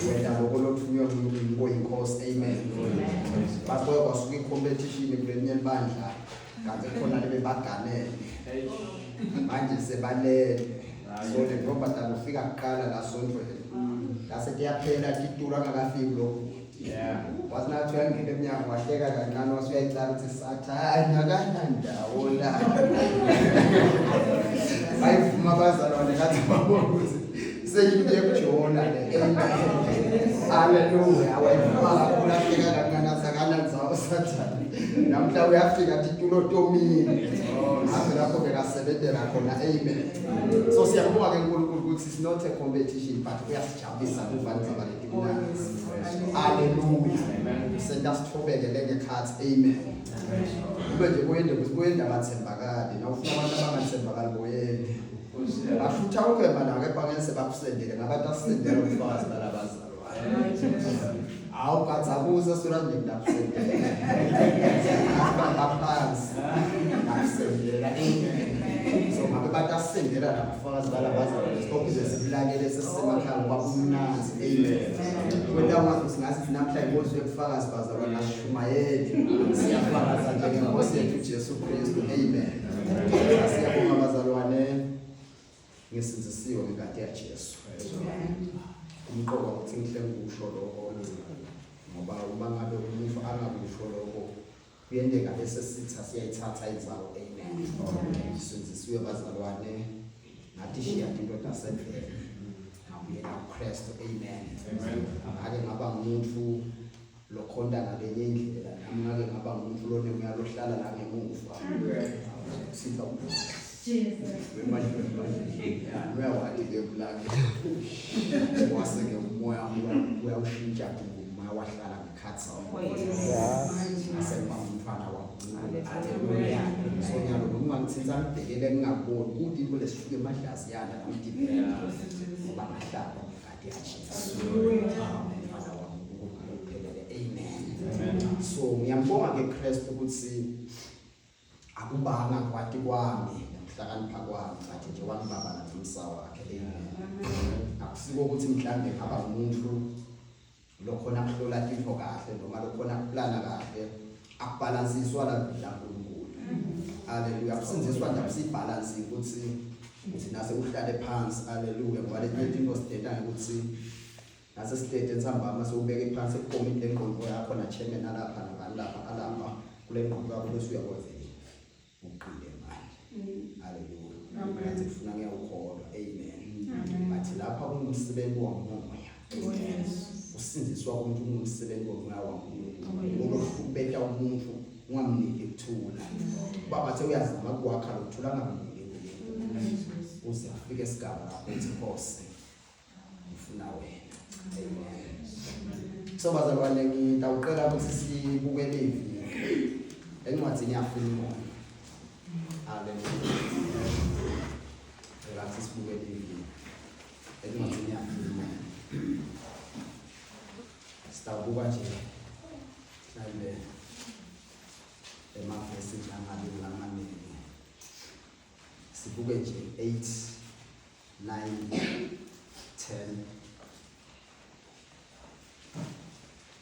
wena ngokolothunywa ngoyinkosi amen babuye kwasuka i-competition kulelinye bandla kanti khona libe baganele manje sebalele so le ngoba ufika kuqala la sontweni lase kuyaphela ituro angakafiki lokho wasinathi uyangena emnyango wahleka kancane wasuyayicala ukuthi sathane akanandawo la bayivuma abazalwane kathi babona ukuthi seyinte ekujona le haleluya awayivuma kakhulu ahleka kancane asakananzawo sathane namhla uyafika athi itulo tomile ase lapho bekasebenzela khona amen so siyabonga ke uNkulunkulu ukuthi it's not a competition but uyasijabulisa kubantu abaleti mnandi haleluya amen sendasithobeke ngekhathi amen kube nje kuyenda bathembakali nawufuna abantu abangathembakali boyeni bafutha ukeba la ke bangese bakusendele ngabantu asendele ukufakazi balabazalwane awu katsabuza sura nje ndakusendela abaphansi akusendela so ngabe batasendela labafakazi balabazalwane stop izesibilakele sesemakhaya kwabumnanzi amen wena wathi singathi namhlanje ngozwe ukufakazi bazalwane ashumayeli siyafakaza njengenkosi yethu Jesu Kristu amen siyabonga bazalwane ngesinzisiwe ngekati ya Jesu umqoka ukuthi ngihle ngikusho lokho ngoba uma ngabe umuntu angakusho lokho kuyendeka bese sithi asiyayithatha izawo amen sinzisiwe bazalwane nathi shiya into tasendlele ngabuyela kuKristu amen ake ngaba umuntu lokhonda ngalenye indlela nami ngake ngaba umuntu lone uyalohlala la ngemuva sitha Jesus uyawathi ke bulake waseke umoya uyawushintsha uma wahlala ngekhathi asemba umfana wakho haleluya so nyalo noma ngithenza ngibhekele ngingaboni ukuthi into lesifike emadlazi yana namdibela ngoba ngahlala ngekhathi ya Jesus umfana wakho ukuphelele amen so ngiyambonga ke Kristu ukuthi akubanga kwathi kwami hlakanipha kwami bathi nje wangibaba nathumsawa wakhe akusiko ukuthi mhlambe ngaba umuntu lokhona kuhlola into kahle noma lokhona kuplana kahle akubalansiswa la uNkulunkulu haleluya kusinziswa nje akusibalance ukuthi nase uhlale phansi haleluya ngoba le into sideda ukuthi nase state ensamba mase ubeke phansi ekomiti enqondo yakho na chairman alapha alapha kule nqondo yakho bese uyakwazi uqile haleluya ngathi kufuna ngiyawukholwa amen bathi lapha kungumsebenzi womoya usinziswa komuntu ungumsebenzi womoya waNkulunkulu ubeka umuntu ungamniki ukuthula baba bathe uyazama kwakha ukuthula ngamniki uze afike esigaba lapho uthi ngifuna wena amen so bazalwane ngitawuqela ukuthi sibukele ividiyo encwadini yaFilipi haleluya elathi sibukele ividiyo encwadini yaFilipi sitabuka nje mhlambe emafesi amabili lamanene sibuke nje 8 9 10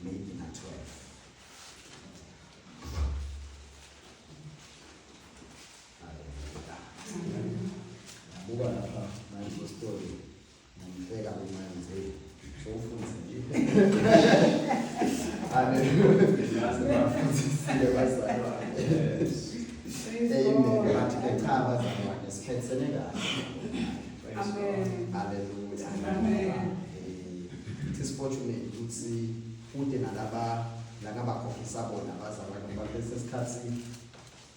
maybe not 12 buka lapha manje story ngifeka kumanzi so ufunze nje haleluya sile bazalwane amen bathi ke cha bazalwane sikhethene kahle amen haleluya amen it's fortunate ukuthi kude nalaba lakabakhokhisa bona bazalwane ngoba lesikhathi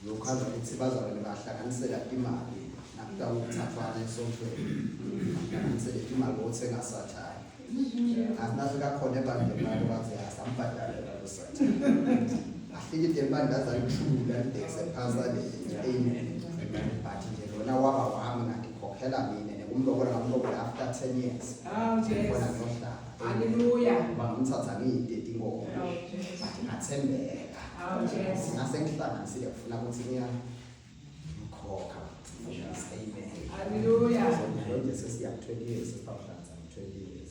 lokhaza ukuthi bazalwane bahlanganisela imali nakuta ukuthathwana esontweni nakunisele imali othenga sathane asinafika khona ebandleni labo bathi asambhadalela lo sathane afike idembandla zalishula ndekse phasale amen bathi nje lona waba wami ngikhokhela mina nekumlokole ngamlokole after 10 years bona ngohlala haleluya bangithatha ngiyidedi ngoba bathi ngathembeka ngase ngihlanganisile kufuna ukuthi ngiyakhokha amen haleluya so nje sesiya 20 years sesiphatha 20 years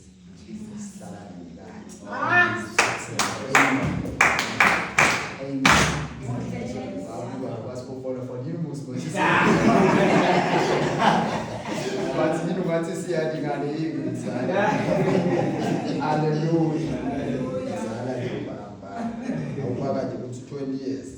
Hallelujah. Zala yobamba. Awubakaje ukuthi 20 years.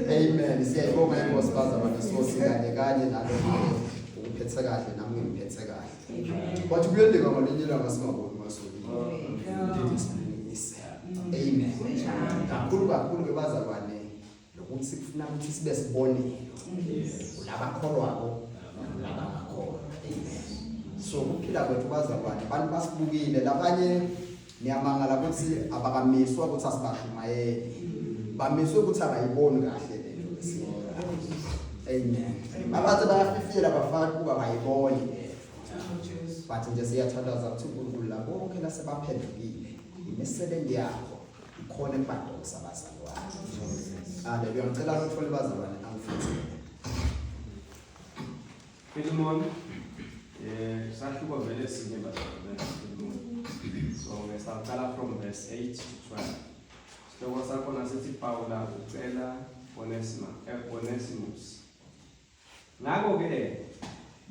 Amen. Siyayibonga inkosi bazalwane sosingane kanye nalo ukuphethe kahle nami ngiphethe kahle. Bathi kuyendeka ngalinye ilanga singaboni masoli. Amen. Kakhulu ke bazalwane lokuthi sifuna ukuthi sibe sibonile. Labakholwako labangakholwa. Amen. So kuphila kwethu bazalwane abantu basibukile labanye niyamangala ukuthi abakamiswa ukuthi asibashumayele. Bamiswe ukuthi abayiboni kahle lento lesiyona. Amen. Abantu bayafifila bafaka kuba bayiboni le. Bathi nje siyathandaza ukuthi uNkulunkulu labo bonke lasebaphendukile. Imisebenzi yakho ikhona ebadosa abazalwane. Haleluya. Ngicela ukuthi bazalwane angifundise. Philemon, sahluko vele sinye bazalwane. So we start from verse 8 to 12. Sihloko sakho nasithi Paula ucela Onesimus. Ngakho-ke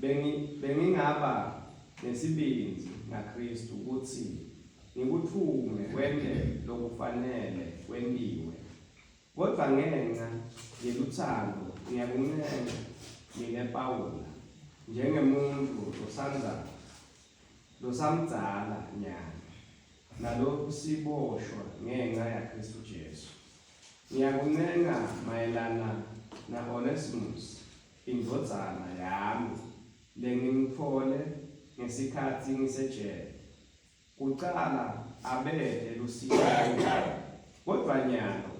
bengingaba nesibindi ngaKristu ukuthi ngikuthume wende lokufanele wendiwe. Kodwa ngenxa yeluthando ngiyakuncenga mina Paula njengemuntu losamdzala nyana nalokhu siboshwa ngenxa yaKristu Jesu. Ngiyakuncenga mayelana na Onesimus indvodzana yami lengimthole ngesikhathi ngisejele. Kuqala abele lusito kodwa nyalo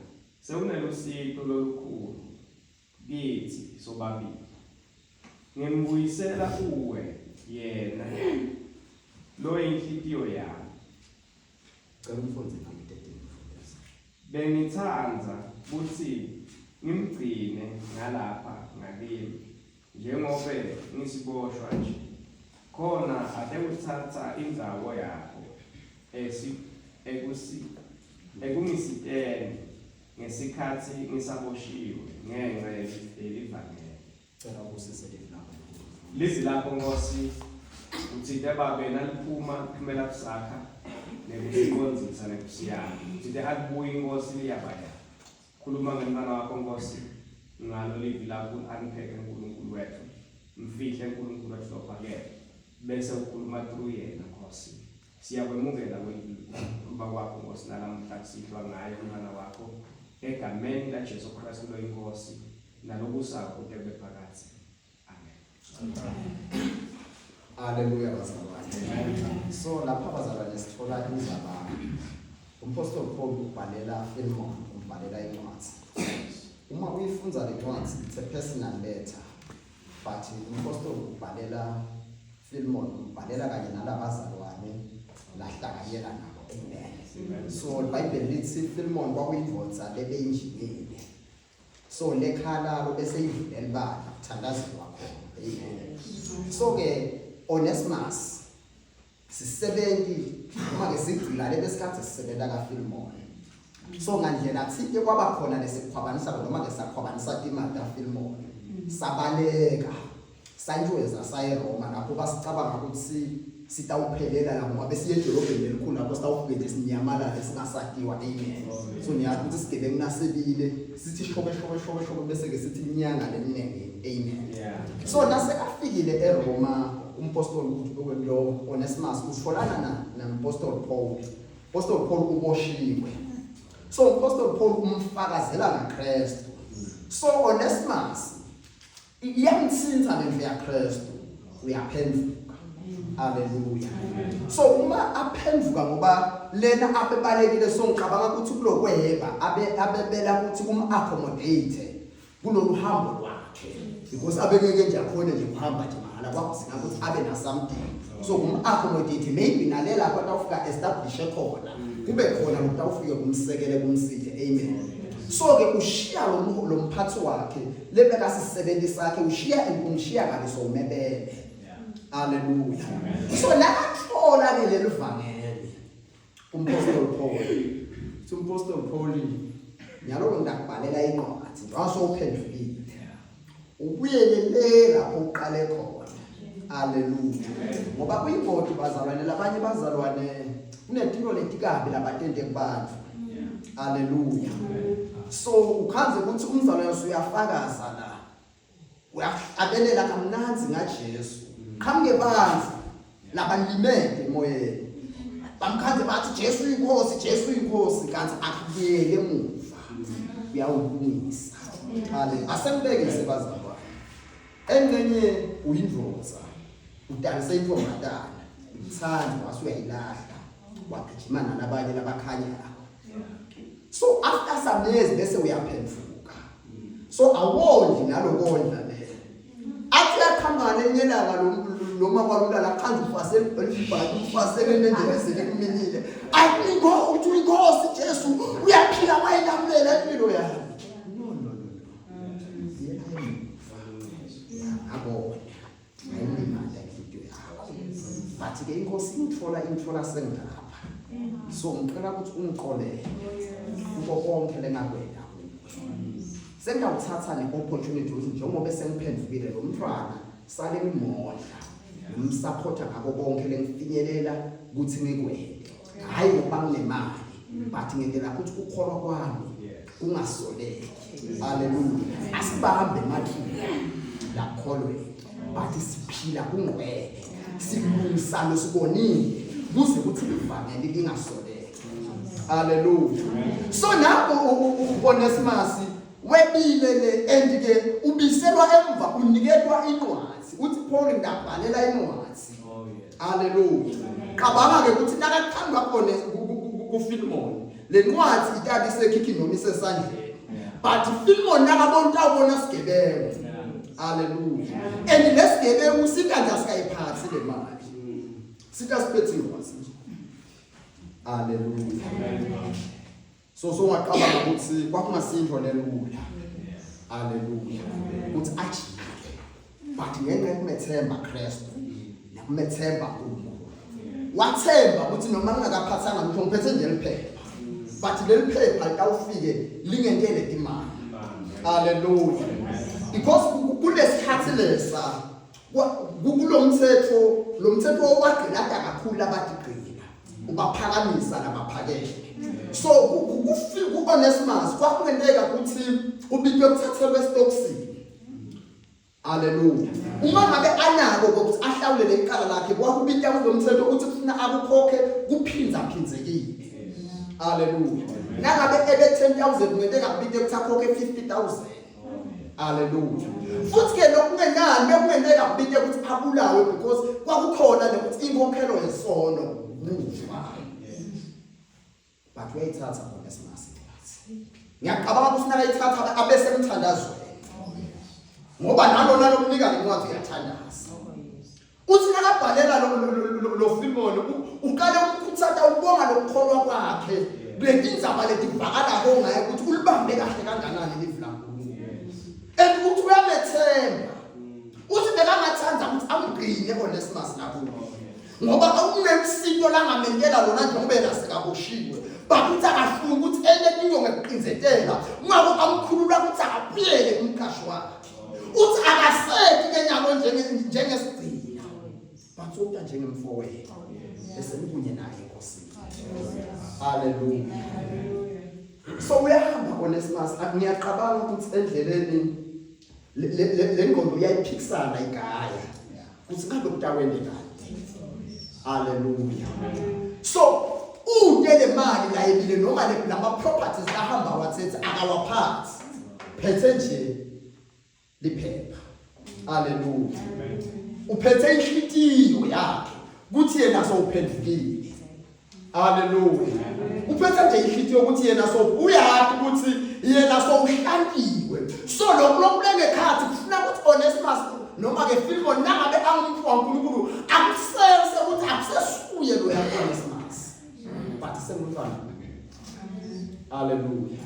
sekunelusito lolukhulu kithi sobabili. Ngimbuyisela kuwe yena lo inhlitiyo yami. Bengithanda ukuthi ngimgcine ngalapha ngakimi njengoba ngisiboshwa nje. Khona ade uthatha indzawo yakho ekungisiteni ngesikhathi ngisaboshiwe ngenxa yelivangeli. Cela ubusise lena. Lizi lapho Nkosi uthinte babe naliphuma kumela kusakha nekusikonzisa nekusiyana. Uthinte alibuye Nkosi liyabaya. Khuluma ngemntwana wakho Nkosi ngalo livi lapho angipheke uNkulunkulu wethu. Mfihle uNkulunkulu wethu lophakele. Bese ukhuluma through yena Nkosi. Siyakwemukela ukuba kwakho Nkosi nalamhla kusihlwa ngayo umntwana wakho egameni laJesu Kristu lo inkosi nalokusakho kube phakathi. Hallelujah bazalwane. So lapha bazalwane sithola indaba umpostoli Paul ubhalela Philemon umbhalela incwadi. Uma uyifunza le ncwadi it's a personal letter. But umpostoli ubhalela Philemon umbhalela kanye nalabazalwane lahlanganyela nabo. Amen. So iBhayibheli lithi Philemon kwakuyindvodza lebeyinjinile. So lekhala lo bese ivulele bani kuthandazwa khona. Amen. So ke Onesimus sisebenzi uma ke sigcila le besikhathi sisebenza kaPhilemon. So ngandlela thike kwaba khona lesikhwabanisa noma ke sakhwabanisa imali kaPhilemon. Sabaleka sanjweza sayeRoma lapho basicabanga ukuthi sitawuphelela la ngoba besiye edolobheni elikhulu lapho sitawufike nje sinyamalala singasadiwa. Amen. So niyazi ukuthi sigebe kunasebile sithi shobe bese ke sithi inyanga leminenge. Amen. Yeah. So nasekafikile eRoma umpostoli ukuthi lo Onesimus utholana nampostoli Paul. Apostoli Paul uboshiwe. So umpostoli Paul umfakazela ngaKristu. So Onesimus iyamthinta lento yaKristu uyaphenduka. Hallelujah. So uma aphenduka ngoba lena abebalekile so ngicabanga ukuthi kulokweheba abebela ukuthi accommodate kulolu hambo lwakhe because abekeke nje akhona nje kuhamba nje mahala kwakusinga ukuthi abe na something. So accommodate maybe nalela abantu awufika establish khona kube khona umuntu awufike kumsekele kumsithe. Amen. So ke ushiya lo mphathi wakhe lebeka sisebenzi sakhe ushiya kabi so umebele. Hallelujah. So lakathola ke lelo vangeli umpostoli Paul. Umpostoli Paul nyalo ngakubhalela incwadi waso uphendukile. ubuyelele lapho uqale khona. Haleluya. Ngoba kuyingozi bazalwane labanye bazalwane kunetilo letikabi labatende kubantu. Haleluya. So ukhanze ukuthi umzalwane usuyafakaza la. Uyahlabelela kamnanzi ngaJesu. Qhamuke banzi labalimele emoyeni. Bamkhanze bathi Jesu uyinkosi, Jesu uyinkosi kanti akubuyele emuva. Uyawulungisa. Haleluya. Asembekise bazalwane. Encenye uyindloza. Udalise intombazana. Uthanda wasuyayilahla. Wagijimana nabanye labakhanyayo. So after some years bese uyaphenduka. So awondi nalokondla le. Athi yakhangana enyelanga noma kwalula qhanza ufase elibhali ufase nendezele kuminile. Athi ngo uthi inkosi Jesu uyaphila mayilamlela impilo yakhe. No. Abo. Ayimanda into yakho. Bathi ke inkosi intfola sengapha. So ngicela ukuthi ungiqolele kuko konke lengakwena. Sengawuthatha ne-opportunity ukuthi njengoba sengiphendukile lo mntwana sale ngimodla ngimsupporta ngako konke lengifinyelela ukuthi ngikwende. Hayi ngoba nginemali but ngiyendela ukuthi ukukholwa kwami kungasoleki. Haleluya. Asibambe mathina la kholweni but siphila kungcwele. Silungisana sibonile kuze kuthi kufanele lingasoleki. Haleluya. So lapho uOnesimus webile le endike ubiselwa emva unikedwa incwadi. Uthi Paul ngiyabhalela incwadi. Haleluya. Qabanga ke ukuthi nakathandwa khona kuFilemon le ncwadi itabi sekhikhi noma isesandleni. But Filemon nakabona awubona sigebengu. Haleluya. And lesigebengu sikanja sikayiphathi le mali. Sikasiphethe incwadi. Haleluya. So ngaqabanga ukuthi kwakungasinto lelula. Haleluya. Ukuthi ajike. But ngenxa yokumethemba Kristu, nokumethemba uNkulunkulu. Wathemba ukuthi noma ngingakaphathanga ngisho ngiphethe nje liphepha. But leli phepha litawufike lingentele imali. Haleluya. Because kulesikhathi lesa kulo mtsetfo, lo mtsetfo owagcina kakhulu abatigcina. Ubaphakamisa nabaphakeme. So uOnesimus kwakungendeka ukuthi ubitwe ukuthathelwe estokisini. Haleluya. Uma ngabe anako ukuthi ahlawule lecala lakhe kwakubitwa kulo mthetho uthi kufuna akukhokhe kuphinza phinzekile. Haleluya. Nangabe ebe 10,000 kungenteka kubitwe ukuthi akhokhe 50,000. Haleluya. Futhi ke lokungenani bekungenteka kubitwe ukuthi abulawe because kwakukhona ukuthi inkokhelo yesono muva. But wayithatha uOnesimus. Ngiyaqabanga ukuthi nakayithatha abese emthandazweni. Ngoba nalona lomnika lencwadi uyathandaza. Uthi nakabhalela lo Filemon uqale ukukhuthaza ubonga lokukholwa kwakhe. Letindzaba letivakala kongaye ukuthi ulibambe kahle kanganani livi laNkulunkulu. Ukuthi uyamethemba. Uthi bekangathanda ukuthi amgcine uOnesimus lapho. Ngoba akunesito langamendela lona njengoba enasekaboshiwe. Bakuthi akafuna ukuthi enye ngekuqinzetela ngabe amkhulula ukuthi akapiyele umkhashi wakhe. Uthi akasethi kenyabo njengesigcina. Bathoka njengemfowethu. Esemkunye naye Nkosi. Haleluya. So uyahamba uOnesimus ngiyaqabanga ukuthi endleleni le ngqondo yayiphikisana igaya. Kuthi ngabe kutawende kanti. Haleluya. So le mali la yebile noma lama properties ahamba wathethe akawaphathi. Phethe nje liphepha. Haleluya. Uphethe inhlitiyo yakhe kuthi yena sowuphendukile. Haleluya. Uphethe nje inhlitiyo ukuthi yena uyathi ukuthi yena sowuhlantiwe. So lokulenge khathi kufuna ukuthi Onesimus noma ke Filemon nangabe angumuntu kaNkulunkulu akusense ukuthi akusesuye lo yaOnesimus. But semntwana. Hallelujah.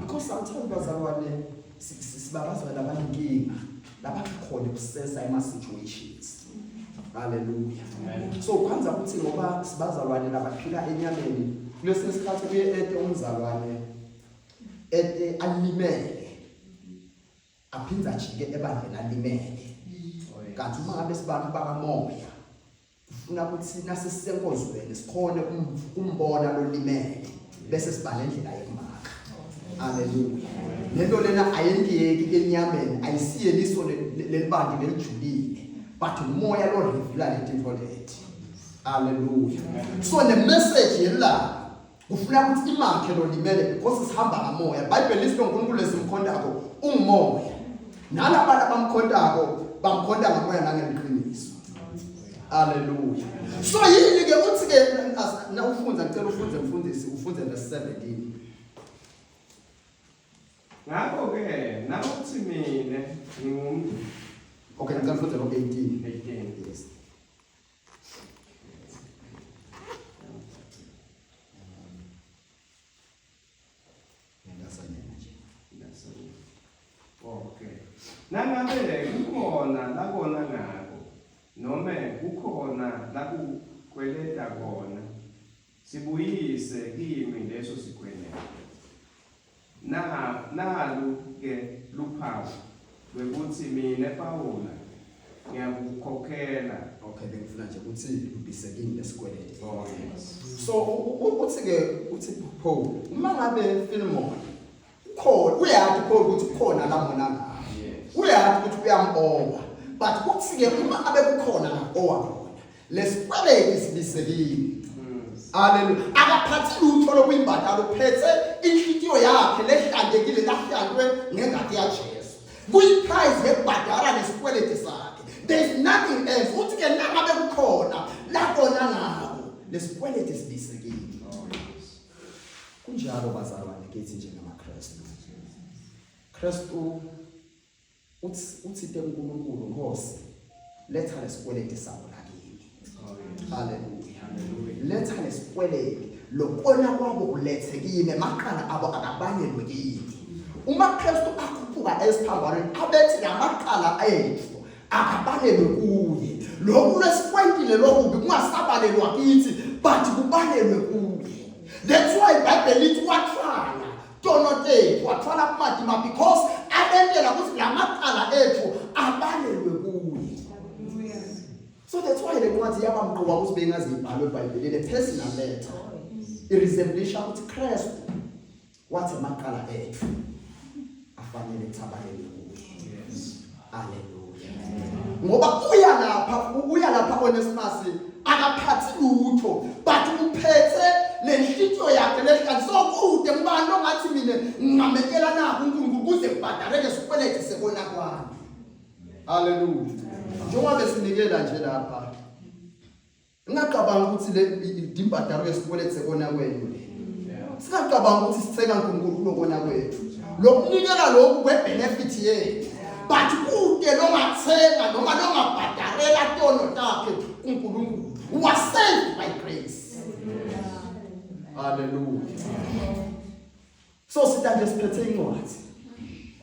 Because sometimes bazalwane sibabazwa labankinga labakhona ukusesa ema situations. Hallelujah. So kwanza ukuthi ngoba sibazalwane labaphila enyameni kulesi sikhathi kuye ete umzalwane ete alimele. aphindza ajike ebandleni alimele. Kanti uma ngabe sibantu bakamoya ufuna ukuthi thina sisisenkozweni sikhone umbona lo limele bese sibale indlela yekumaka. Haleluya. Lento lena ayengiyeki enyameni ayisiye liso lelibandi lelijulile but umoya lo reveal letinto lethi. Haleluya. So the message yela ufuna ukuthi imakhe lo limele because sihamba ngamoya. Bible lithi uNkulunkulu lesimkhondako ungumoya. Nalabana bamkhonda ngamoya nangeqiniso. Haleluya. So yini ke uthi ke na ufunza ngicela mfundisi ufunze verse 17. Ngakho ke nawuthi mina ngingumuntu. Okay, ngicela ufunze lo 18. Yes. Okay. Nangabe kukhona la kona ngako noma kukhona la kukweleta kona sibuyise kimi leso sikweleta. Nalu ke luphawu wekuthi mina Pawula ngiyakukhokhela. Okay, bengifuna nje ukuthi ubisekini lesikweleti. So uthi Paul uma ngabe Philemon khona uyathi Paul ukuthi khona la mona ngayo. Uyathi ukuthi uyambowa but uthi ke uma abe kukhona la owa khona lesikweleti sibisekini. Haleluya. Akaphathi lutho lokuyimbadala uphethe inhlitiyo yakhe lehlantekile lahlandwe ngengadi yaJesu. Kuyiprice yekubhadala lesikweleti sakhe. There's nothing else. Uthi ke nangabe kukhona la kona ngako lesikweleti sibisekile. Kunjalo bazalwane kithi njengamaKristu. Kristu uthi uNkulunkulu Nkosi letha lesikweleti sakho lakini. Haleluya. Letha lesikweleti lokona kwabo ulethe kimi emaqala abo akabangelwe kimi. Uma Kristu akhuphuka esiphambanweni abethi lamaqala ethu akabalelwe kuye. Lokhu lesikwentile lokubi kungasabalelwa kithi but kubalelwe kuye. That's why Bible lithi wathwala tonothe wathwala kumadima because abentela ukuthi lamaqala ethu abalelwe kuye. So that's why le ncwadi yabamqoka ukuthi bengazi ibhalwe eBhayibhelini le personal letter iresemblisha ukuthi Kristu wathi amaqala ethu afanele thabalele kuye. Haleluya. Ngoba uya lapha Onesimus akaphathi lutho but uphethe lenhlitiyo yakhe lesikanti sokude ngubani ongathi mina ngingamekela nakho uNkulunkulu kuze kubhadaleke sikwelete sekona kwami. Haleluya. Njengoba besinikela nje lapha ngingacabanga ukuthi le imbadalo yesikwelete sekona kwenu le. Singacabanga ukuthi sithenga uNkulunkulu lokona kwethu. Lokunikela lokhu kwebenefit yethu. But kude longathenga noma longabhadalela tono takhe uNkulunkulu. We are saved by grace. Hallelujah. So sithathe siphethe incwadi.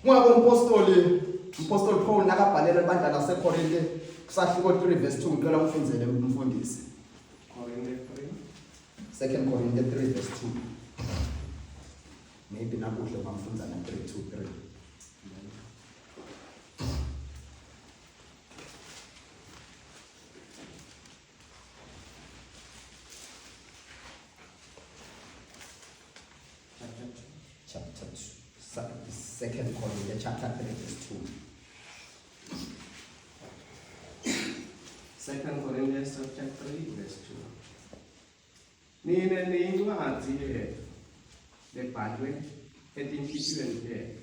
Ngoba umpostoli Paul nakabhalela ibandla laseKorinte kusahluko 3 verse 2 ngicela ufunzele umfundisi. Second Corinthians 3 verse 2. Maybe nakuhle bamfunza na 3:2-3. Chapter 2, 2 Corinthians chapter 3 verse 2. 2 Corinthians chapter 3 verse 2. Nina niyincwadi lebhalwe etinhlitiyweni zethu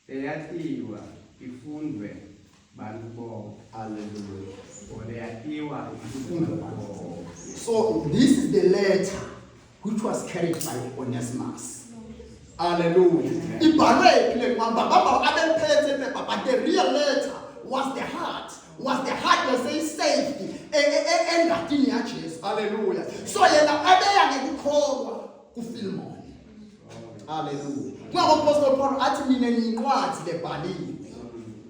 eyatiwa ifundwe bantu bonke. Hallelujah. Oleyatiwa ifundwe bantu bonke. So this is the letter which was carried by Onesimus. Hallelujah. Ibhalwe kule kwamba baba abemphethe phepha but the real letter was the heart. That says safety engadini yaJesu. Hallelujah. So yena abeya ngekukholwa kuFilemon. Hallelujah. Ngoba uPaul Paul athi mina ngiyincwadi lebhaliwe.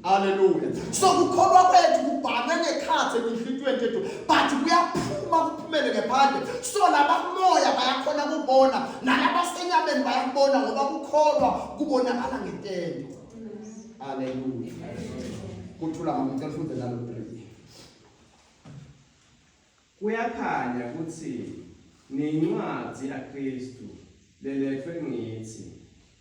Hallelujah. So kukholwa kwethu kubhalwe ngekhathi enhlitiyweni yethu but kuyaphuma kuphumele ngephandle. So labamoya bayakhona kubona nalabasenyameni bayakubona ngoba kukholwa kubonakala ngentendo. Hallelujah. Kuthula ngicela ufunde nalo 3. Kuyakhanya ukuthi nencwadi kaKristu lelethwe ngithi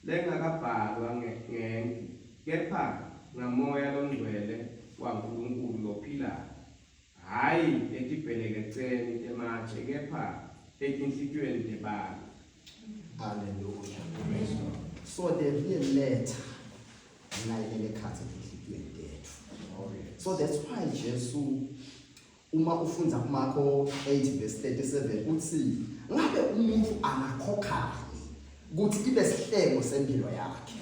lengakabhalwa ngenki kepha ngamoya longcwele waNkulunkulu ophilayo, hayi etibhelekeceni tematshe kepha etinhlitiyweni tebantu. Hallelujah. So the real letter nayilele khatha etinhlitiyweni tethu. So that's why Jesus uma ufunza kuMarko 8 verse 37 uthi ngabe umuntu angakhokha ukuthi ibe sihlebo sempilo yakhe.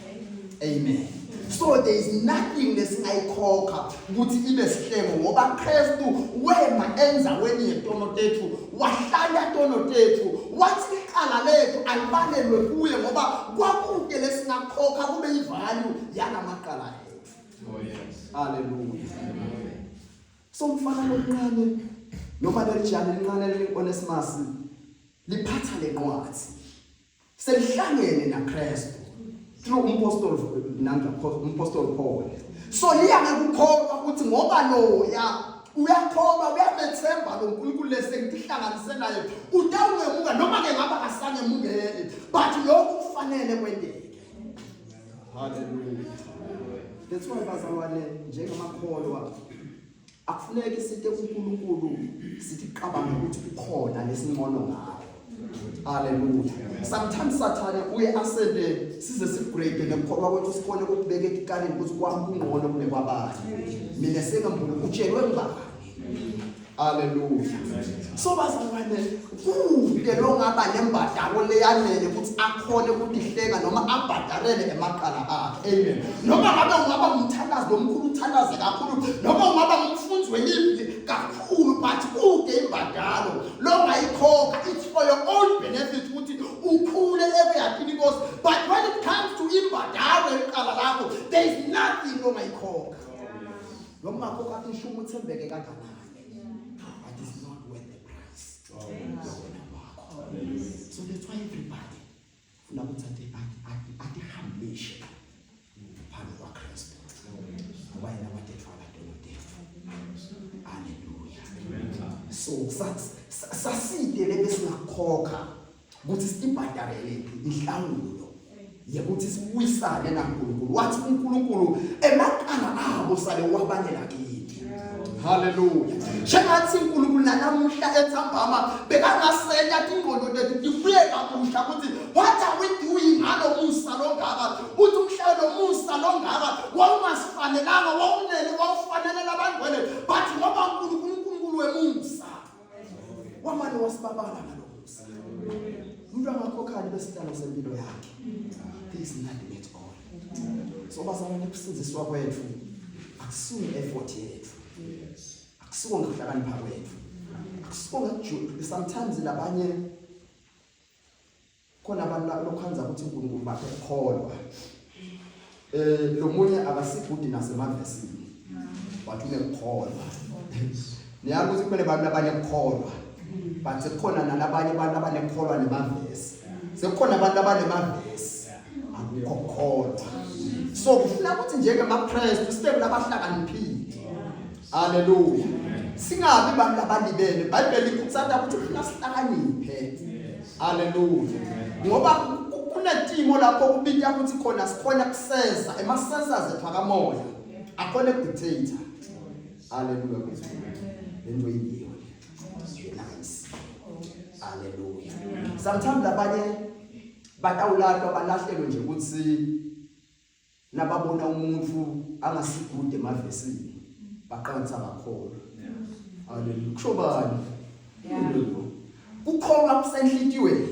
Amen. So there is nothing lesingayikhokha ukuthi ibe sihlebo ngoba Kristu wema enzaweni yetono tethu wahlala tono tethu wathi iqala lethu alibalelwe kuye ngoba kwakude lesingakhokha kube ivalue yanamaqala ethu. Oh yes. Hallelujah. So mfana lomncane noma lelijana elincane leOnesimus liphatha lencwadi selihlangene naKristu through umpostoli Paul. So liyangekukholwa ukuthi ngoba loya uyakholwa uyamethemba lo nkulunkulu lesengihlanganise naye utawungemuka noma ke ngaba asangemukele but lokhu kufanele kwendeke. Hallelujah. That's why bazalwane njengamakholwa akufuneki sithe kuNkulunkulu sithi qabanga ukuthi ukhona lesinqono ngayo. Hallelujah. Sometimes Satan uye asende size sigrade ngekholwa kwethu sikhona ukubeka etikhaleni ukuthi kwami kungcono kunekwabani. Mina sengambulo utshelwe ngibani. Hallelujah. So bazalwane kude lo ngaba nembadalo leyanele ukuthi akhone ukuhleka noma abhadarele emakhala akhe. Amen. Noma ngabe ungaba umthandazi lomkhulu uthandaze kakhulu noma ungaba umfundzi weliphi kakhulu but kude imbadalo lo ngayikhokha it's for your own benefit ukuthi ukhule ekuyaphila inkosi but when it comes to imbadalo eqala lakho there is nothing lo ngayikhokha. Lo ngakhokha athi ishumu uthembeke kangakanani. So that's why everybody funa ukuthi athi hambishe phambi kwaKristu. Wayena wathethwala donotethu. Hallelujah. So saside lebesingakhokha ukuthi sibhadarele inhlawulo yekuthi sibuyisane naNkulunkulu. Wathi uNkulunkulu emaqala abo sale wabanela kithi. Hallelujah. Njengathi uNkulunkulu namuhla ethambama bekangasenya ingqondo lethu difuyeka kuhla ukuthi what are we doing ngalo musa longaka uthi umhlaba lo musa longaka wawungasifanelanga wawunene wawufanele labangcwele but ngoba uNkulunkulu wemusa wamane wasibabala ngalo musa umuntu angakhokhani besihlalo sempilo yakhe. There is nothing at all. So bazalwane kusiziswa kwethu akusuke effort yethu. Akusuke ngokuhlakanipha kwethu. Akusuke ngokujula. Sometimes labanye khona abantu lokhanza ukuthi uNkulunkulu bakhe ekholwa. Lo munye akasigudi nasemavesini. Bathi unekholwa. Niyazi ukuthi kumele abantu abanye ekholwa. But sekhona nalabanye abantu abanekholwa nemavesi. Sekhona abantu abanemavesi. Akukholwa. So kufuna ukuthi njengamaKristu sibe labahlakaniphile. Hallelujah. Singabi abantu abalibele. Bible likhuthaza ukuthi ufuna sihlakaniphe. Hallelujah. Ngoba kunetimo lapho kubitya ukuthi khona sikhona kuseza emasensors ethu akamoya. Akhona dictator. Hallelujah. Lento yiyo. Nice. Hallelujah. Sometimes abanye batawulatwa balahlelwe nje ukuthi nababona umuntu angasigude emavesini baqanisa kakhulu. Hallelujah. Kushobani? Ukholwa kusenhlitiyweni.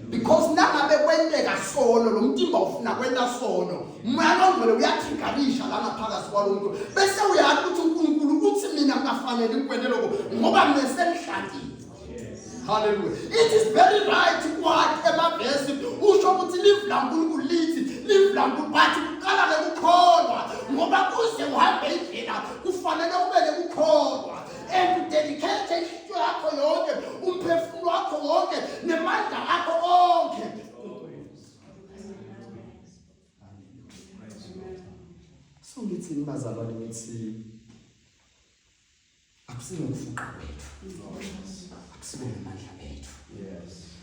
Because nangabe kwenteka sono lo mtimba ufuna kwenta sono. Moya ngcwele uyathikalisha la ngaphakathi kwalonto. Bese uyathi ukuthi uNkulunkulu uthi mina ngafanele ukwente lokho ngoba mina senhlakile. Hallelujah. It is very right kwathi emavesi usho ukuthi live la uNkulunkulu lithi live la bathi kuqala lekukholwa ngoba kuze uhambe indlela kufanele ubele ukukholwa and dedicate inhliziyo yakho yonke umphefumulo wakho wonke nemandla akho onke. So ukuthi akusibe ukufuqa kwethu, akusibe amandla ethu,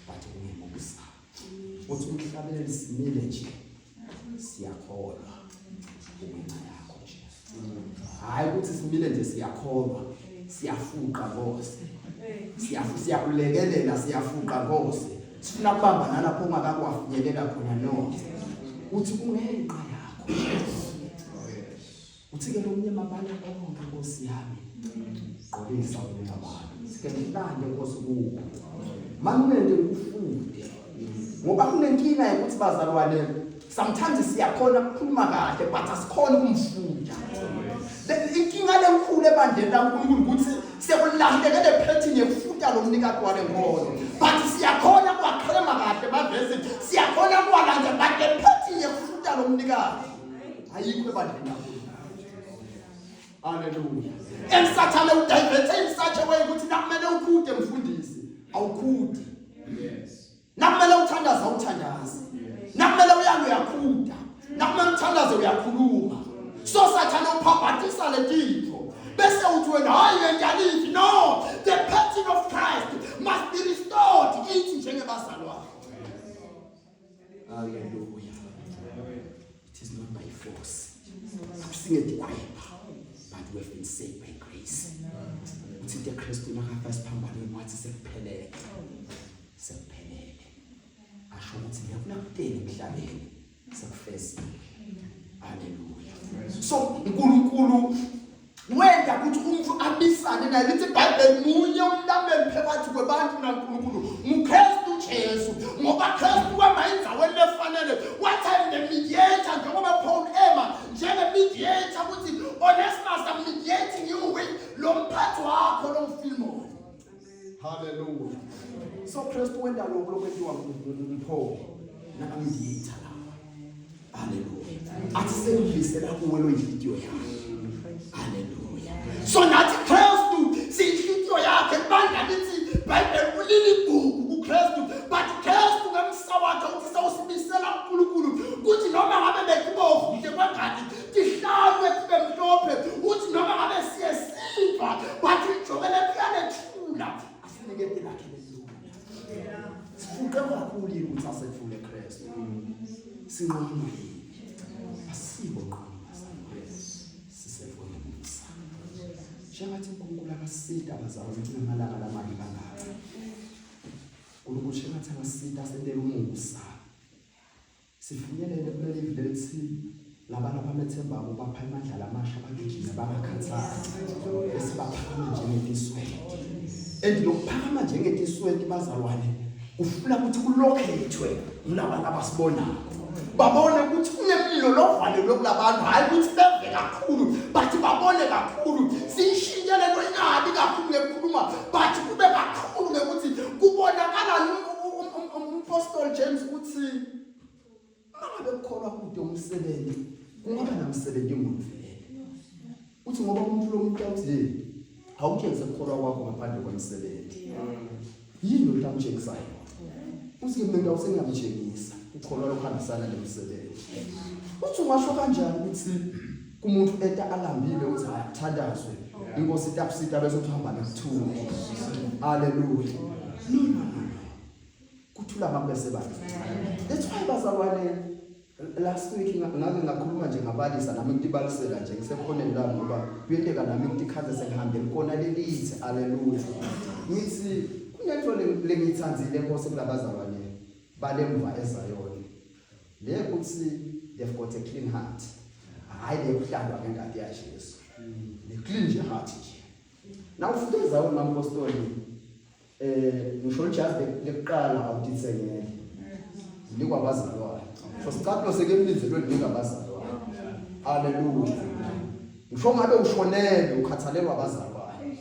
but kungemusa uthi umhlabeleli simile nje siyakholwa ubunga yakho nje, hayi ukuthi simile nje siyakholwa siyafuqa Nkosi, siyakulekelela siyafuqa Nkosi, sifuna kubamba nalapho ungakakwafinyelela khona no, uthi kungenqa yakho, uthi ke lo mnyama bala konke Nkosi yami qolisa wena abantu sike ngilande Nkosi kuwo makumele ufunde ngoba kunenkinga ukuthi bazalwane sometimes siyakhona ukukhuluma kahle but asikhona ukumfunda. Inkinga lenkulu ebandleni laNkulunkulu ukuthi sekulahlekele phethini yokufunda lo mnikati wale nkolo, but siyakhona ukukhuluma kahle bavese siyakhona ukuwalanda but phethini yokufunda lo mnikati ayikho ebandleni laNkulunkulu. Hallelujah. Emsathane udivert in such a way ukuthi nakumele ukhude mfundisi awukhudi. Yes. Nakumele uthandaza awuthandaza. Nakumele uyange uyakhuda. Nakumele uthandaze uyakhuluma. So sathane uphaphathisa letipho. Bese uthi wena hayi ngiyalithi. No, the person of Christ must be restored ithi njengebazalwane. Hallelujah. It is not by force. Akusinge dikhwepha. But we have been saved by grace. Uthi the Christ nakafika siphambanweni wathi sekuphelele. Sekuphelele. Asho ukuthi ngiyafuna kuteni emhlabeni sekufezile. Hallelujah. So uNkulunkulu wenda ukuthi umuntu abisane naye lithi iBhayibheli munye umlameli phakathi kwabantu naNkulunkulu uKristu Jesu ngoba Kristu kwamayinza wena efanele wathi the mediator njengoba Paul ema njenge mediator ukuthi Onesimus I'm mediating you with lo mphathi wakho lo mfilmo. Hallelujah. So Kristu wenda lokho lokwethiwa uPaul na mediator lawa. Hallelujah. Asembisela kuwe lo video yakho. Hallelujah. So nathi Kristu siyihliziyo yakhe ibandla lithi iBhayibheli kulili ibhuku kuKristu but Kristu ngemsawakhe uthi sawusibisela uNkulunkulu kuthi noma ngabe bekubovu nje kwangathi tihlalwe kube mhlophe uthi noma ngabe siyesiva but ijokele phela thula asinike lakhe lelungu. Sifuqa kakhulu ukuthi asethule Kristu. Sinqoma yini? Asibo nqoma. Njengathi uNkulunkulu akasida abazalwane kunamalanga lamanye kangaka. uNkulunkulu njengathi akasida asendele umusa. Sifinyelele kuleli velethi labantu abamethemba ubapha amandla lamasha abagijima bangakhathali. Esibaphakama njengetisweti. Lokuphakama njengetisweti bazalwane ufuna ukuthi kulokhethwe labantu abasibonayo. Babone ukuthi kunemlilo lovalo lokulabantu hayi ukuthi beve kakhulu but babone kakhulu sishiyele lo ingabi kakhulu ngekhuluma but kube kakhulu ukuthi kubonakala uMaster James uthi ngabe ukholwa kude umsebenzi kungaba namsebenzi ngomvele uthi ngoba umuntu lo muntu uthi awukhenze ukholwa kwakho ngaphandle kwemsebenzi yini utamjekisayo usike mina usengamjekisa ukholwa lokuhambisana nemsebenzi uthi ungasho kanjani ukuthi kumuntu eta alambile uthi athandazwe inkosi itapsita bese ukuhamba nokuthuka. Hallelujah. No. Kuthula mabese bathi. That's why bazalwane last week ngake ngakhuluma nje ngabalisa nami ngitibalisela nje ngisekhoneni la ngoba kuyenteka nami ngikhaze sengihambe khona lelithi. Hallelujah. Ngithi kunento lengithanzile Nkosi kulabazalwane balemva eZayoni. Le kuthi they've got a clean heart. Hayi lekuhlandwa ngengadi yaJesu. Le clean nje heart nje. Now ufike eZayoni mampostoli ngisho just lekuqala awutithengele. Zinikwa abazalwane. So sicapho sekemlinzelwe linika abazalwane. Hallelujah. Ngisho ngabe ushonele ukhathalelwa abazalwane.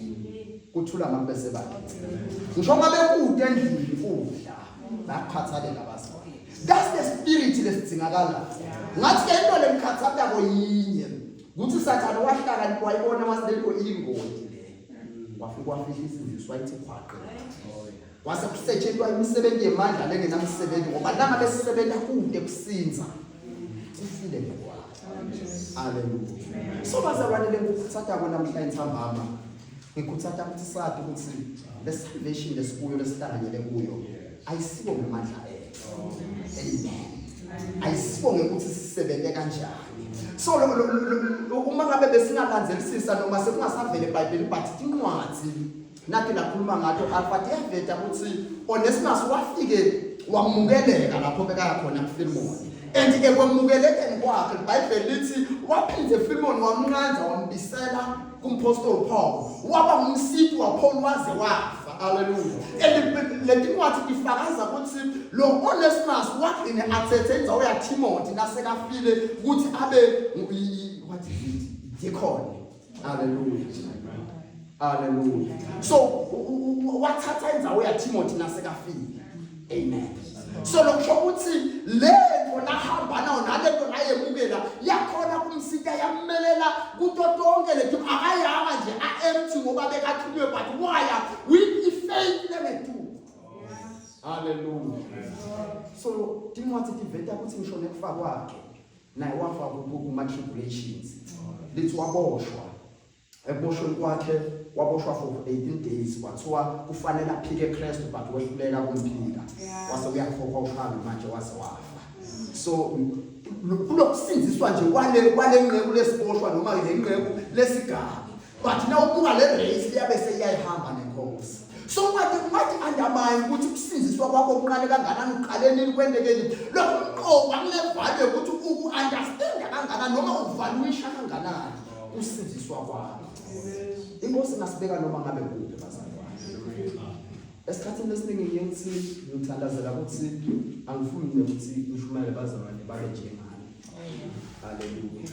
Kuthula mabese bakhe. Ngisho ngabe kude endlini ukudla bakhathalela abazalwane. That's the spirit lesithingakala. Ngathi ke into lemkhathalela yabo yinye. Kuthi sathana wahlala wayibona wasilelo ingoti le. Wafika wafihla isizwe wayithi khwaqe. Wase kusetshenzwa imisebenzi yemandla lengenamsebenzi ngoba langa besisebenza kude kusinza. Sifile ngokwazi. Hallelujah. So bazalwane lengikuthanda kona namhlanje ntambama. Ngikuthanda ukuthi sathi ukuthi le salvation lesikuyo lesihlanganyele kuyo ayisibo ngamandla ethu. Amen. Ayisibo ngekuthi sisebenze kanjani. So uma ngabe besingalandelisisa noma sekungasavele eBhayibheli but incwadi nathi lakhuluma ngato alpha yaveta ukuthi Onesimus wafike wamukeleka lapho beka khona kuFilimoni. And ekwemukelekeni kwakhe iBhayibheli lithi waphindze uFilimoni wamnqanza wambisela kuMpostoli Paul. Waba ngumsiti wa Paul waze wafa. Hallelujah. And leti ncwadi ifakaza ukuthi lo Onesimus wagcine athethe indzawo ya Timothy nasekafile ukuthi abe what is it? Deacon. Hallelujah. Hallelujah. So wathatha indzawo ya Timothy nasekafile. Amen. So lokusho ukuthi lento nahamba nawo nalento nayemukela yakhona kumsika yammelela kuto tonke lethu akayanga nje empty ngoba bekathunywe but why with faith lemethu. Hallelujah. So Timothy tiveta ukuthi ngisho nekufa kwakhe naye wafa kuma tribulations lithi waboshwa eboshweni kwakhe waboshwa for 18 days kwathiwa kufanele aphike Kristu but wehluleka kumphika wase uyakhokha uhambe manje wase wafa. So kulokusindiswa nje kwale ngqeku lesiboshwa noma le ngqeku lesigaba but na ubuka le race liyabe seyayihamba nenkosi. So wathi undermine ukuthi ukusindiswa kwakho okunqane kanganani uqaleni kwendekeni lokho kwakule value ukuthi uku-understand kanganani noma uvaluisha kanganani usindiswa kwakho. Inkosi ngasibeka noma ngabe kuphi bazalwane. Esikhathini esiningi ngiyengithi ngithandazela ukuthi angifuni ukuthi ngishumele bazalwane babe njengani. Hallelujah.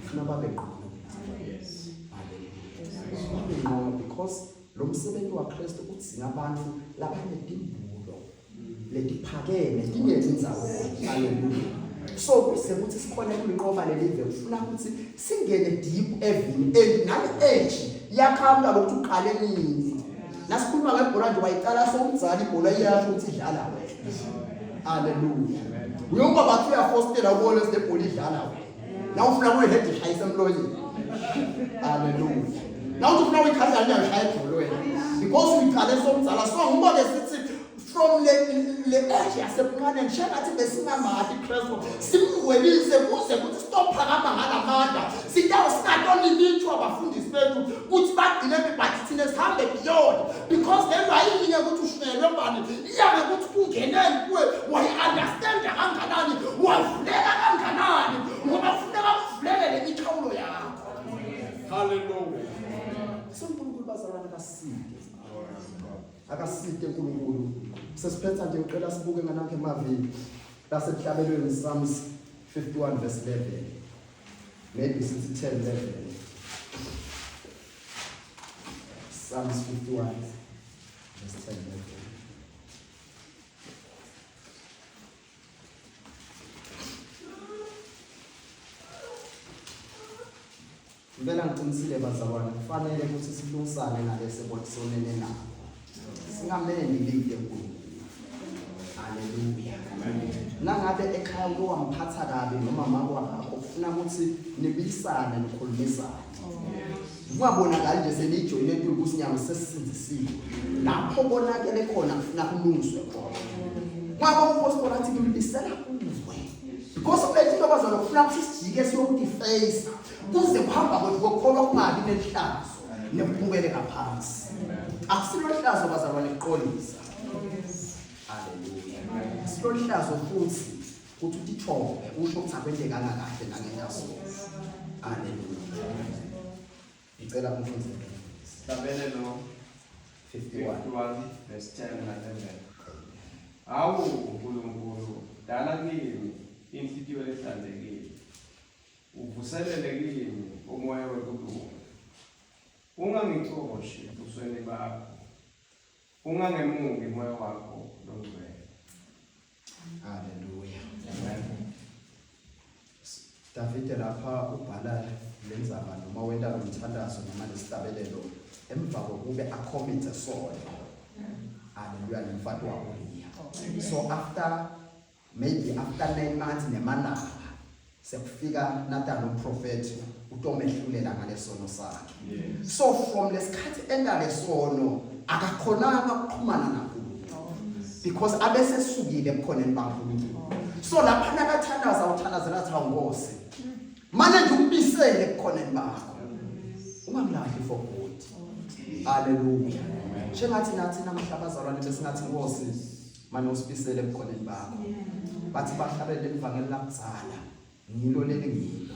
Ufuna babe ngqono. Yes. Hallelujah. Because lo msebenzi waKristu uthi singabantu labanedimbulo letiphakeme dinyethi indzawo. Hallelujah. So kusekuthi sikhona ukunqoba lelive ufuna ukuthi singene deep evini and nale edge yakhamla lokhu uqale nini. Nasikhuluma ngebhola nje wayicala somdzali ibhola iyasho ukuthi idlala wena. Hallelujah. Uyonga bathi uyafostela ubone lebhola idlala wena. Na ufuna ukuhead ishayisa emlonyeni. Hallelujah. Na ufuna ukukhala uyashaya ibhola wena. Because uyiqale somdzala so ngibone sithi from le edge yasebuncane njengathi besingamadi Kristu simwelise kuze kuthi stop phakama ngalamandla sidawo singatoni litho abafundisi bethu kuthi bagcine bebathi thina sihambe beyond because then ayinye ukuthi ushunyelwe mbani iyabe ukuthi kungeneni kuwe wayi understand kanganani wavuleka kanganani ngoba funeka uvulele ikhawulo yakho. Hallelujah. Sonkulunkulu bazalwane kaside akaside uNkulunkulu sesiphetha nje uqela sibuke nganakhe emavini lasehlabelweni Psalms 51 verse 11 maybe sithi 10 11 Psalms 51 verse 10 11 Ngibela ngiqinisile bazalwane kufanele ukuthi silungisane nalese botsonene nabo singameni lile kuNkulunkulu. Hallelujah. Nangabe ekhaya uwamphatha kabi noma mama wakho ufuna ukuthi nibisane nikhulumisane. Ungabonakala nje senijoyine into kusinyama sesisindisiwe. Lapho bonakele khona ufuna kulungiswe khona. Ngoba umpostoli athi ngibisela uzwe. Because ubethi into bazalwane ufuna ukuthi sijike siyokuthi face kuze kuhamba kokukholwa kungabi nenhlazo nebukele kaphansi. Akusilo hlazo bazalwane iqolisa. Hallelujah. Silo hlazo futhi ukuthi utithobe usho ukuthi akwendeka kahle nangenyaso. Hallelujah. Icela umfundisi. Tabele lo 51 verse 10 na 11. Awu uNkulunkulu dala kimi inhlitiyo ehlanzekile. Uvuselele kimi umoya wekulunga. Ungangixoshi busweni bakho. Ungangemungi moya wakho longcwele. Hallelujah. Amen. David lapha ubhala lenzaba noma wenda umthandazo noma lesitabelelo emva kokube accommit Saul. Hallelujah nemfati wakhe. So after maybe after 9 months nemalanga sekufika Nathan umprofeti utomehlulela ngalesono sakhe. So from lesikhathi engalesono akakhonanga ukuxhumana naNkulunkulu because abesesukile ebukhoneni baNkulunkulu. So lapha nakathandaza uthandazela athi awunkosi manje nje ubisele ebukhoneni bakho ungamlahli for good. Hallelujah. Njengathi nathi namhla abazalwane besingathi Nkosi manje usibisele ebukhoneni bakho. Bathi bahlabele ivangeli lakudzala ngilo leli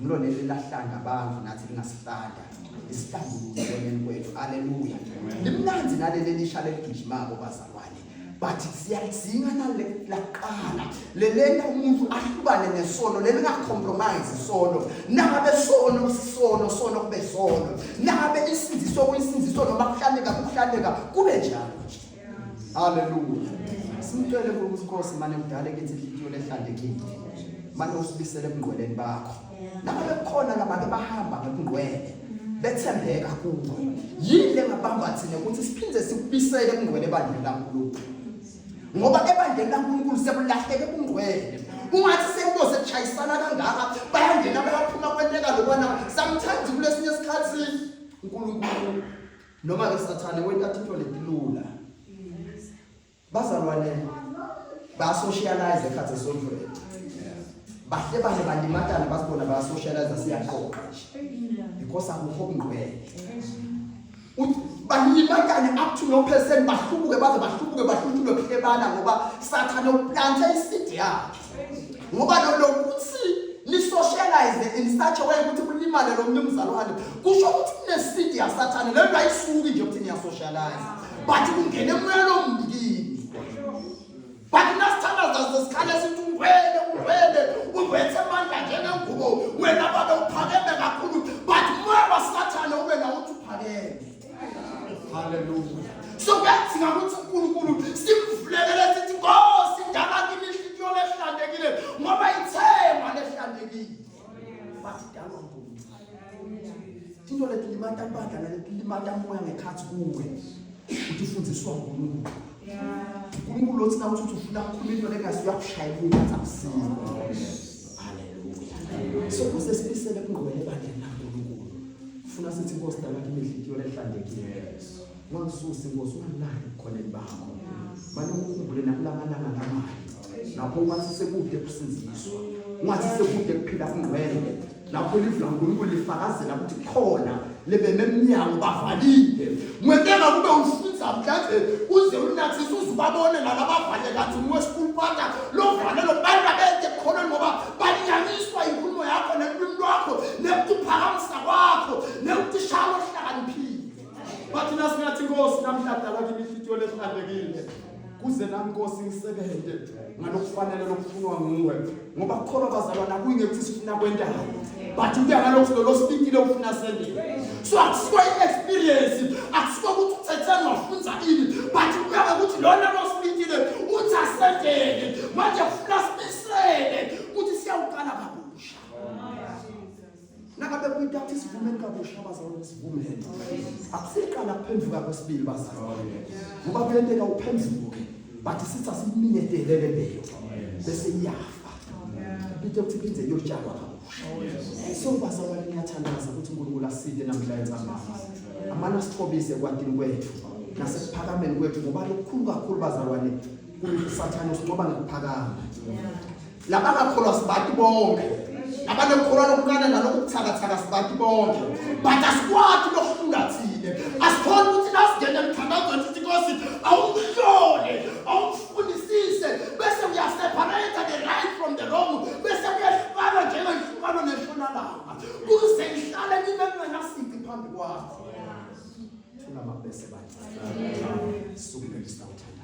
ngilo leli lahlanga abantu nathi lingasihlanda isihlangululo koneni kwethu. Hallelujah. Limnanzi naleli lisha leligijimako bazalwane. But siyadzinga nalaqala lelena umuntu ahlubane nesono lelingacompromise isono nangabe sono kube sono nangabe isinziso kuyisinziso noma kuhlaneka kube njalo. Hallelujah. Simcele kuNkosi manje kudale kithi inhliziyo lehlandekile manje usibisele ebungcweleni bakho nangabe khona labake bahamba ngobungcwele bethembeka kuwe yile ngabamba thina ukuthi siphinde sikubisele ebungcwele bandle laNkulunkulu ngoba ebandleni laNkulunkulu sebulahleke ubungcwele ungathi sekuyoze kuchayisana kangaka bayangena bayaphuma kwenteka lokwana sometimes kulesinye isikhathi uNkulunkulu noma ke Sathane wenta into letilula bazalwane ba socialize ekhathi esondweni bahle bane bandimatana basibona ba socialize siyaqoqa because akukho ubungcwele bandimatane up to no percent bahlubuke baze bahluthulwe phebana ngoba Sathane uplanta isidi yakhe ngoba lokuthi ni socialize in such a way ukuthi kulimale lo mnumzalwane kusho ukuthi nesidi ya Sathane lento ayisuki nje ukuthi niya socialize but kungene emoya lombikini but nasithandaza zesikhala sithi ungwethe amandla njengengubo wena babe uphakeme kakhulu but moya Sathane ube nawo uthi uphakeme. Hallelujah. So kuyadzinga ukuthi uNkulunkulu simvulekele sithi Nkosi ndaba kimi inhliziyo lehlandekile ngoba ithemba lehlandekile but idalwa nguNkulunkulu. Into lethi limata ibandla lethi limata moya ngekhathi kuwe utifundiswa nguNkulunkulu. uNkulunkulu uthi nawuthi ufuna ukukhuluma into lengasiyo yakushayela ukuthi akusizi. Hallelujah. So kuze sibisele kungcwele bandleni laNkulunkulu ufuna sithi Nkosi dala kimi inhliziyo lehlandekile ngisusi Nkosi ungamlahle ebukhoneni bakho manje ukukhumbule nakulamalanga lamanje lapho ungathi sekude kusinziswa ungathi sekude kuphila kungcwele lapho livla uNkulunkulu lifakazela ukuthi khona lebeme eminyango bavalile mwentenga kube ufunza mhlanje uze unathi uzubabone nalabavale kathi umwesipulpata lovalelo bantu abede khona ngoba balinyaniswa inkulumo yakho nempilo yakho nekuphakamisa kwakho nekutishalo hlakaniphile. Bathi nasingathi Nkosi namhlanje lakini inhliziyo lehlandekile kuze nami Nkosi ngisebenze ngalokufanele lokufunwa nguwe ngoba khona bazalwana kuyingekuthi sifuna kwendalo but kuya ngalokho lo speakile ufuna sendele. So akusiko experience akusiko ukuthi uthetheni wafunza ini but kuya ukuthi lona lo speakile uthi asendele manje ufuna sibisele ukuthi siyawuqala kabusha. Nakabe kuyithatha isivumeni kabusha bazalwane sivumeni akusiqala kuphenduka kwesibili bazalwane ngoba kuyenteka uphenduke but sithi asiminyetelele leyo bese iyafa into ukuthi kuze iyotshalwa kabusha. So bazalwane ngiyathandaza ukuthi uNkulunkulu aside namhlanje amana siqobise kwadini kwethu nasesiphakameni kwethu ngoba lokukhulu kakhulu bazalwane kuSathane usicoba ngekuphakama labangakholwa sibantu bonke abantu bekholwa lokukana nalokuthakathaka sibantu bonke but asikwati lokufulathile asikhona ukuthi nasingena emthandazweni sithi Nkosi awungihlole awungifundisise bese uyaseparate the right from the wrong bese kuyahlukana njengehlukano neshonalanga kuze ngihlale ngingenasici phambi kwakho thina mabese bathi suku lesithathu